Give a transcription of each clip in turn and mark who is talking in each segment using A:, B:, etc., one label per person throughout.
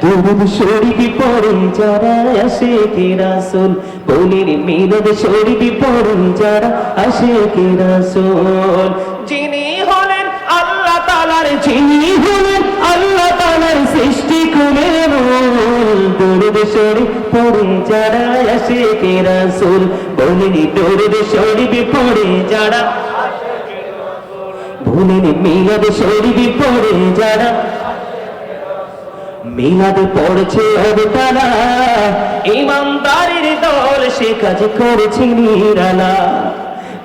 A: দুরূদ শরীফ পড়েন যারা আশিকে রাসূল, বলেন মিলাদ শরীফ পড়েন যারা আশিকে রাসূল। যিনি হলেন আল্লাহ তাআলার, যিনি হলেন আল্লাহ তাআলার সৃষ্টি করে মূল, দুরূদ শরীফ পড়েন যারা আশিকে রাসূল, বলেন দুরূদ শরীফ পড়ে যারা, বলেন মিলাদ শরীফ পড়ে যারা। মিলাদ পড়ছে অবতারা, ইমানদারের দল সে কাজ করেছে নিরালা।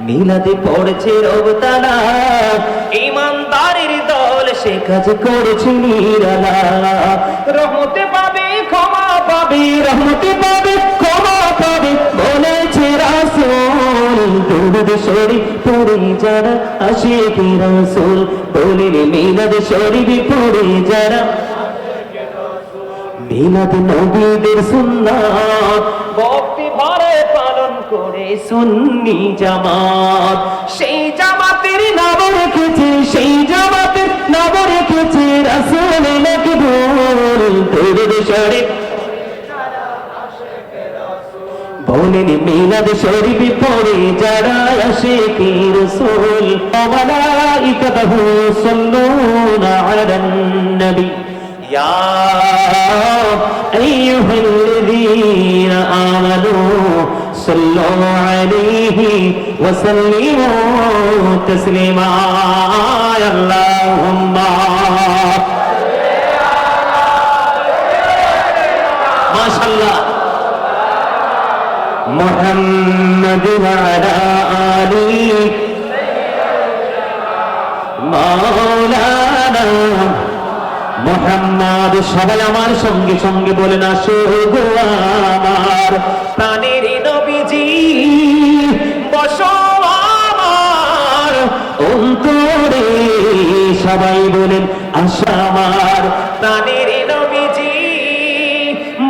A: মিলাদ পড়ছে অবতারা, ইমানদারের দল সে কাজ করেছে নিরালা। রহমতে পাবে ক্ষমা পাবে, রহমতে পাবে ক্ষমা পাবে বলেছে রাসূল। দুরূদ শরীফ পড়ে যারা আশিকে রাসূল, বলেন মিলাদ শরীফ পড়ে যারা। মিলাদ নবীদের সুন্নাত ভক্তি ভরে পালন করে সুন্নি জামাত, সেই জামাতের নাম রেখেছে, সেই জামাতের নাম রেখেছে রাসূল মকবুল। দুরূদ শরীফ বলেন মিলাদ শরীফ পড়ে যারা আশিকে রাসূল। মালাইকাতুহু সাল্লুনা আলান নবী يا أيها الذين آمنوا صلوا عليه وسلموا تسليما اللهم ما شاء الله محمد وعلى آله مولانا মুহাম্মদ। সবাই আমার সঙ্গে সঙ্গে বলেন আসো গো আমার প্রাণের নবীজি, বসো আমার অন্তরে। সবাই বলেন আসো আমার প্রাণের নবীজি,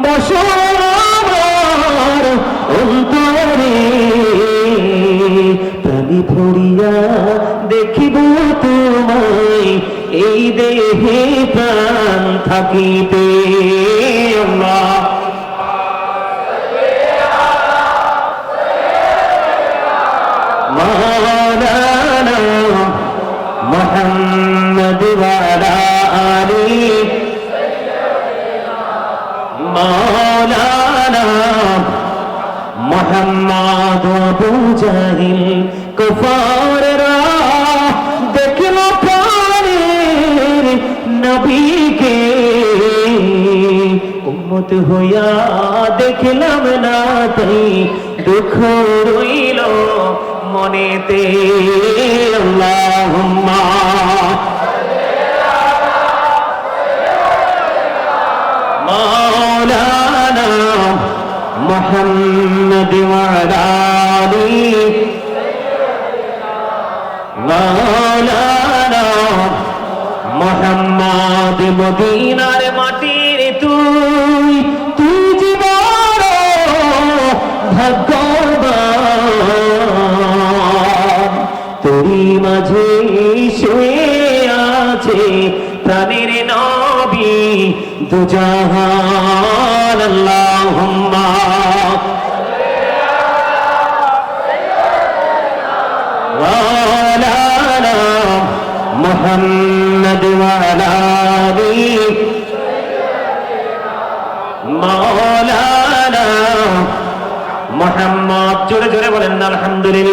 A: বসো আমার অন্তরে। প্রাণী ভরিয়া দেখিব তোমায়, এই দেহে প্রাণ থাকিতে। মাওলানা মুহাম্মদ ওয়ালা আলি মাওলানা মুহাম্মদ। আবু জাহিল কুফাররা দেখলো নবীকে, উম্মত হইয়া দেখলাম না তাই দুঃখ রইল মনেতে। আল্লাহুম্মা মাওলানা মুহাম্মদ ওয়ালা আলি মাওলানা মুহাম্মদ। মদিনার মাটির তুই, তুই যে বড় ভাগ্যবান, তোরই মাঝে শুয়ে আছে প্রাণের নবী দুজাহান। আল্লাহুম্মা মাওলানা মুহাম্মদ ওয়ালা আলি মাওলানা মুহাম্মদ। জোরে জোরে বলেন আলহামদুলিল্লাহ।